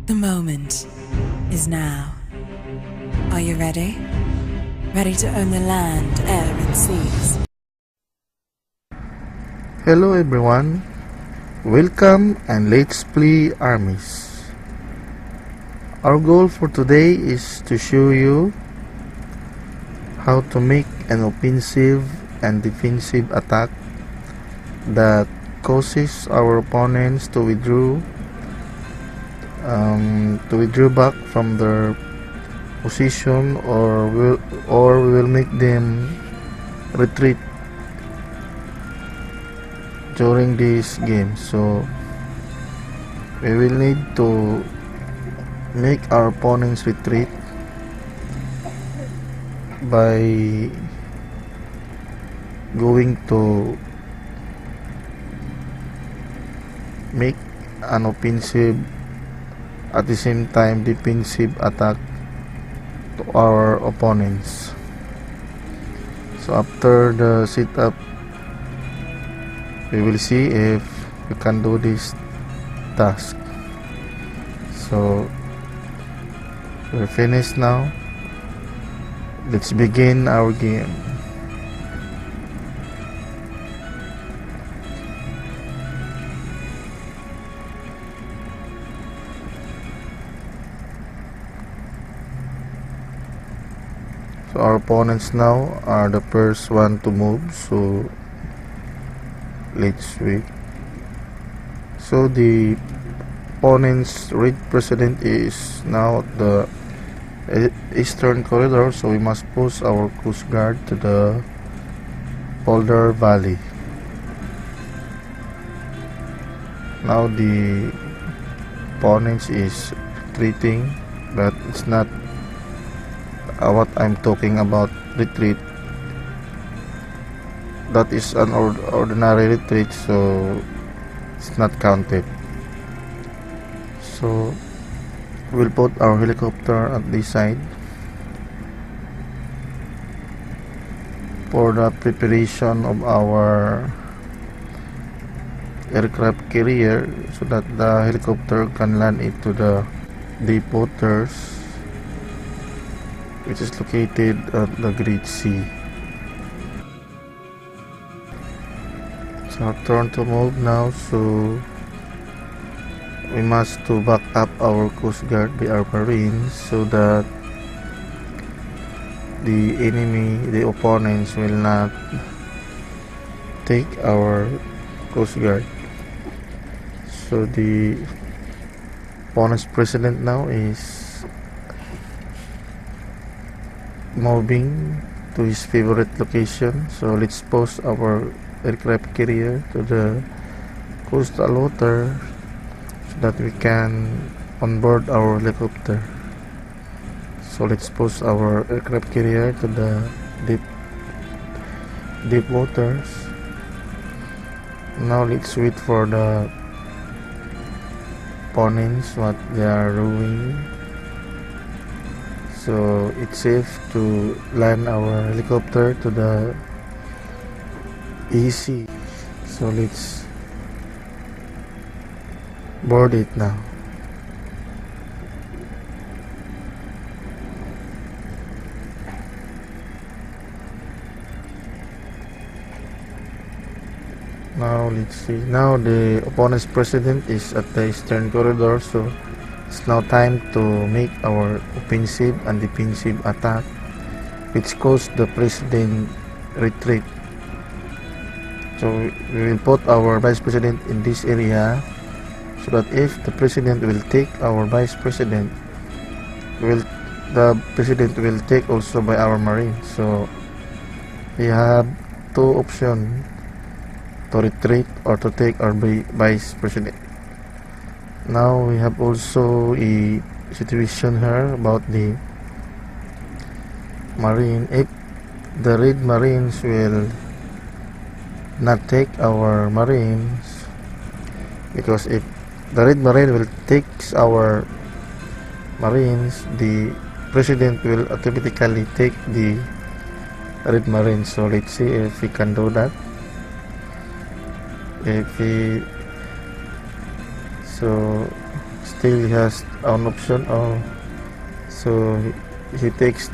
The moment is now. Are you ready? Ready to own the land, air and seas? Hello everyone, welcome and let's play Armis. Our goal for today is to show you how to make an offensive and defensive attack that causes our opponents to withdraw back from their position, or we will make them retreat during this game. So we will need to make our opponents retreat by going to make an offensive at the same time defensive attack to our opponents. So after the setup, we will see if we can do this task. So we're finished now. Let's begin our game. So our opponents now are the first one to move, so let's wait. So the opponent's red president is now the eastern corridor, so we must push our coast guard to the Boulder Valley. Now the opponent is retreating, but it's not what I'm talking about retreat. That is an ordinary retreat, so it's not counted. So we'll put our helicopter at this side for the preparation of our aircraft carrier, so that the helicopter can land into the deep waters, which is located at the Great Sea. It's our turn to move now, so we must to back up our coast guard by our marines, so that the enemy, the opponents, will not take our coast guard. So the opponent's president now is moving to his favorite location. So let's post our aircraft carrier to the coastal water, so that we can onboard our helicopter. So let's post our aircraft carrier to the deep waters. Now let's wait for the opponents what they are doing. So it's safe to land our helicopter to the EC. So let's board it now. Now let's see. Now the opponent's president is at the eastern corridor, so it's now time to make our offensive and defensive attack, which caused the president retreat. So we will put our vice president in this area, so that if the president will take our vice president, the president will take also by our marines. So we have two options: to retreat or to take our vice president. Now we have also a situation here about the marine. If the red marines will not take our marines, because if the red marine will take our marines, the president will automatically take the red marine. So let's see if we can do that. If we still he has an option. Oh, so he takes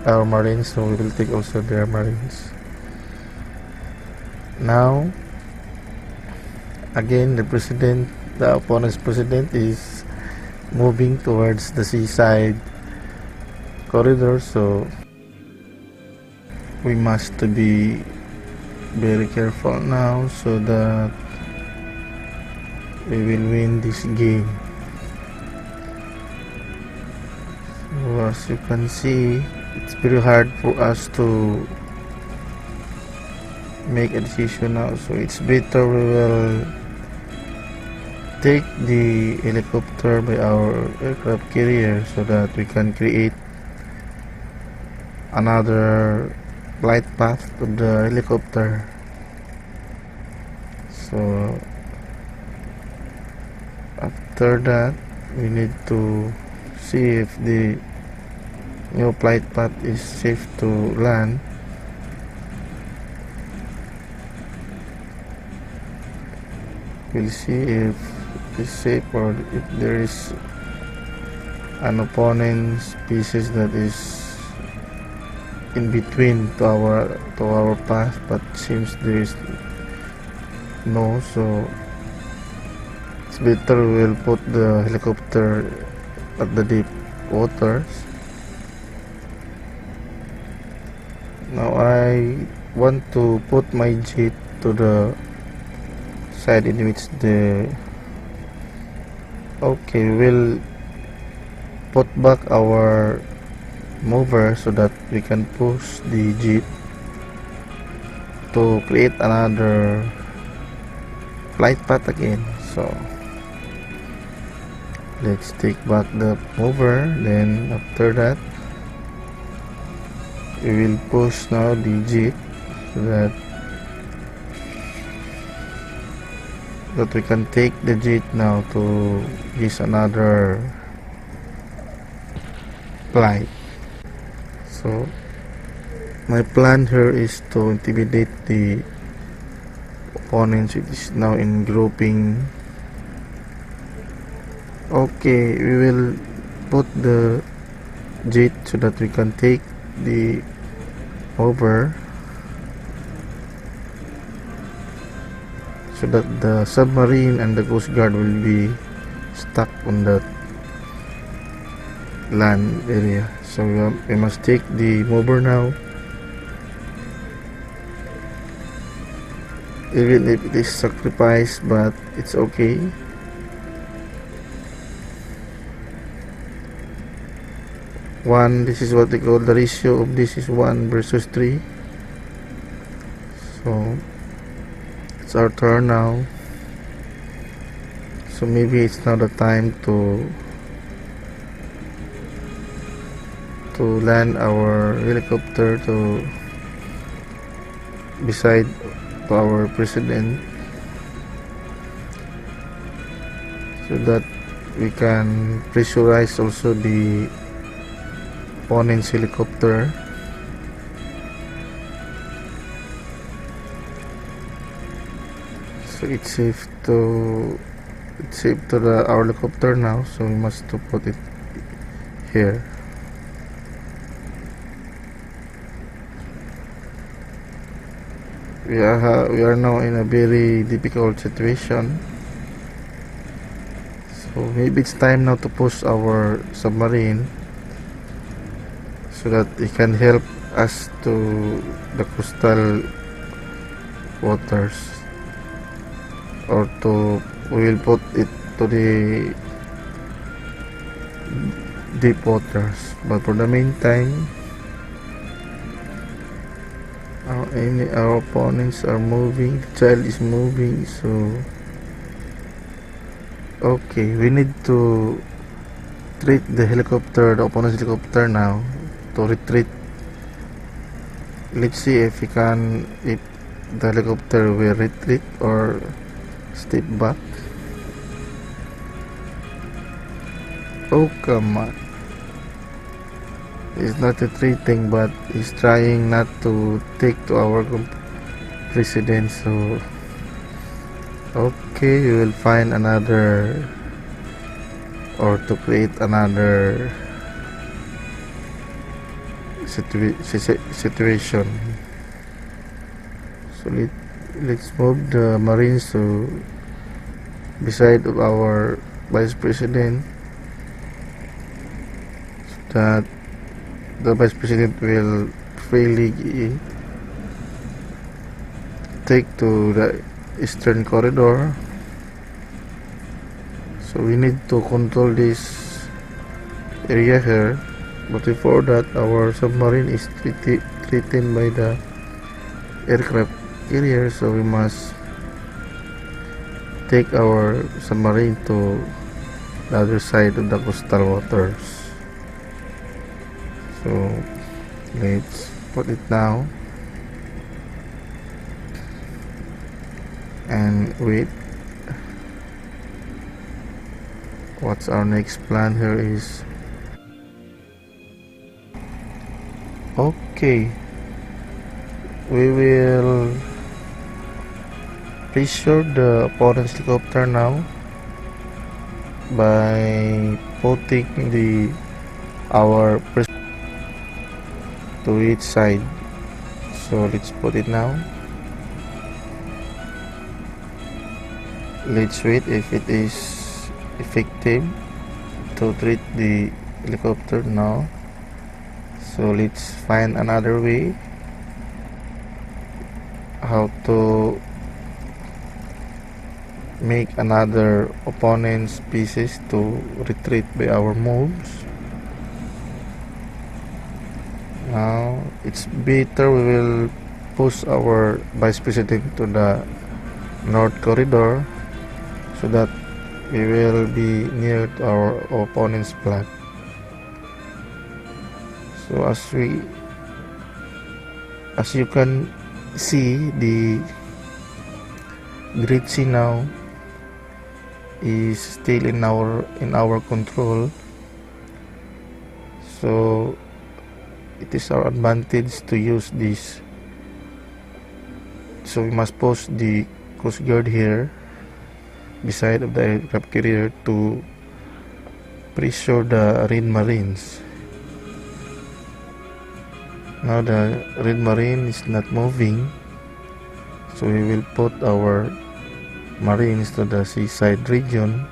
our marines, so we will take also their marines. Now again the opponent's president is moving towards the seaside corridor, so we must be very careful now so that we will win this game. So as you can see, it's very hard for us to make a decision now, so it's better we will take the helicopter by our aircraft carrier so that we can create another flight path to the helicopter. So after that, we need to see if the new flight path is safe to land. We'll see if it's safe or if there is an opponent's pieces that is in between to our path, but seems there is no, so it's better we'll put the helicopter at the deep waters. Now I want to put my jet to the side in which we'll put back our mover so that we can push the jeep to create another flight path again. So let's take back the mover, then after that we will push now the jeep so that we can take the jet now to use another flight. So my plan here is to intimidate the opponents, which is now in grouping. Okay, we will put the jet so that we can take the over, so that the submarine and the coast guard will be stuck on that land area. So we must take the mover now, even if it is sacrificed, but it's okay. This is what they call the ratio of this is 1 versus 3. So it's our turn now, so maybe it's now the time to land our helicopter beside our president, so that we can pressurize also the opponent's helicopter. So it's safe to our helicopter now, so we must to put it here. We are now in a very difficult situation, so maybe it's time now to push our submarine so that it can help us to the coastal waters, or we will put it to the deep waters. But for the meantime, our opponents are moving, the child is moving, so okay, we need to treat the opponent's helicopter now to retreat. Let's see if the helicopter will retreat or step back. Oh, come on. He's not retreating, but he's trying not to take to our president. So okay, we will find another or to create another situation. So let's move the Marines to beside of our Vice President, so that the Vice President will freely take to the eastern corridor. So we need to control this area here, but before that our submarine is threatened by the aircraft carrier, so we must take our submarine to the other side of the coastal waters. So let's put it now and wait. What's our next plan here is okay. We will pressure the opponent's helicopter now by putting our to each side. So let's put it now. Let's wait if it is effective to treat the helicopter now. So let's find another way how to make another opponent's pieces to retreat by our moves. Now it's better we will push our Vice President to the North Corridor so that we will be near to our opponent's flag. So as you can see, the Great Sea now is still in our control, so it is our advantage to use this. So we must post the Coast Guard here beside of the aircraft carrier to pressure the Red Marines. Now the Red Marine is not moving, so we will put our Marines to the seaside region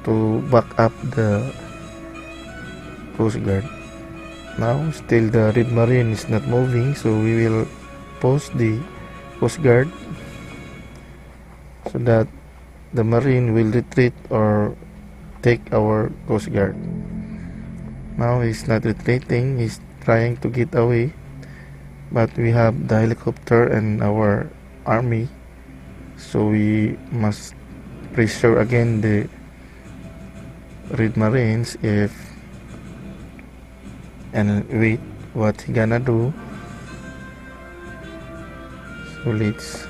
to back up the Coast Guard. Now still the Red Marine is not moving, so we will post the Coast Guard so that the Marine will retreat or take our Coast Guard. Now he's not retreating, he's trying to get away, but we have the helicopter and our army, so we must pressure again the Red Marines and wait what he gonna do. So let's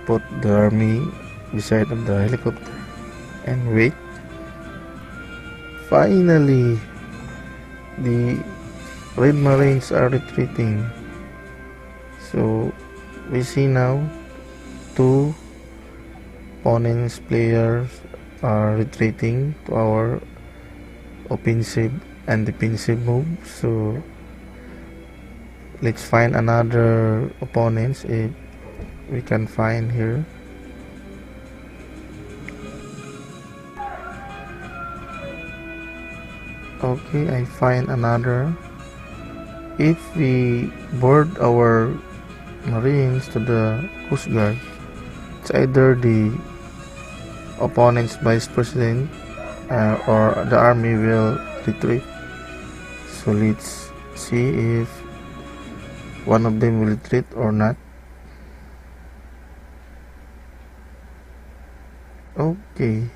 put the army beside of the helicopter and wait. Finally, the Red Marines are retreating. So we see now two opponents players are retreating to our offensive and defensive move. So let's find another opponents if we can find here. Okay, I find another. If we board our Marines to the Coast Guard, it's either the opponent's Vice President or the army will retreat. So let's see if one of them will retreat or not. Okay,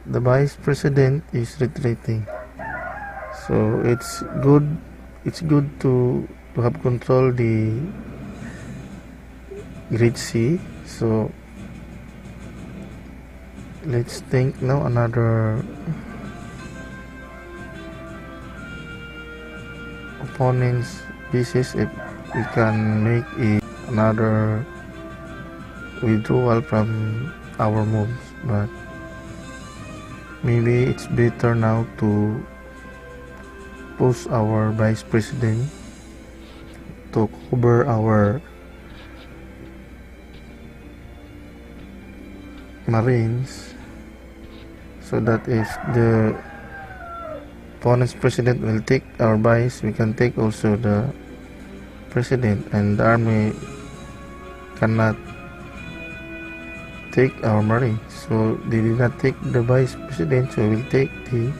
the Vice President is retreating. So it's good to have control the Great Sea. So let's think now another opponent's pieces if we can make another withdrawal from our moves. but maybe it's better now to push our vice president to cover our marines, so that if the opponent's president will take our vice, we can take also the president, and the army cannot take our marines. So they did not take the vice president, so we'll take the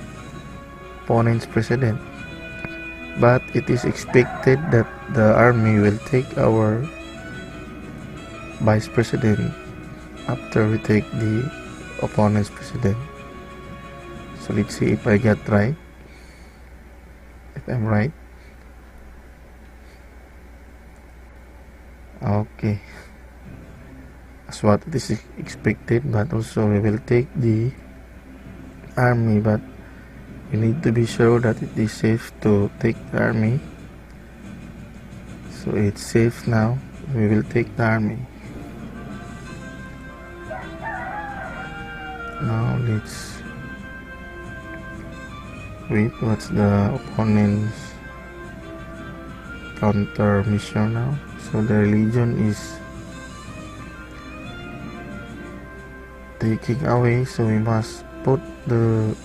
opponent's president. But it is expected that the army will take our vice president after we take the opponent's president. So let's see if I get right, if I'm right. Okay, that's what it is expected, but also we will take the army, but we need to be sure that it is safe to take the army. So it's safe now, we will take the army. Now let's wait, what's the opponent's counter mission now? So the religion is taking away, so we must put the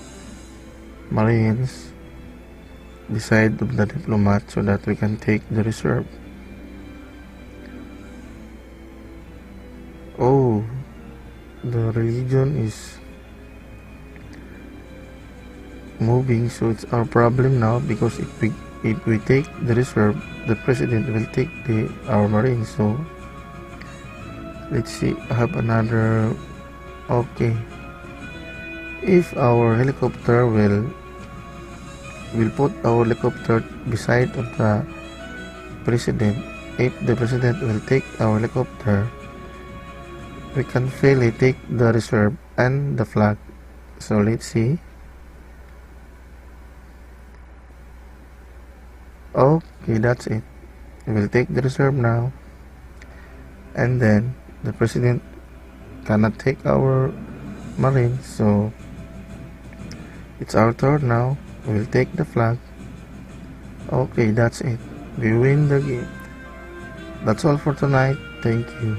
marines beside of the diplomat so that we can take the reserve. Oh, the religion is moving, so it's our problem now, because if we take the reserve, the president will take our marines. So let's see, I have another. Okay, if our helicopter will put our helicopter beside of the president, if the president will take our helicopter, we can fairly take the reserve and the flag. So let's see. Okay, that's it. We'll take the reserve now, and then the president cannot take our marines, so it's our turn now. We'll take the flag. Okay, that's it. We win the game. That's all for tonight. Thank you.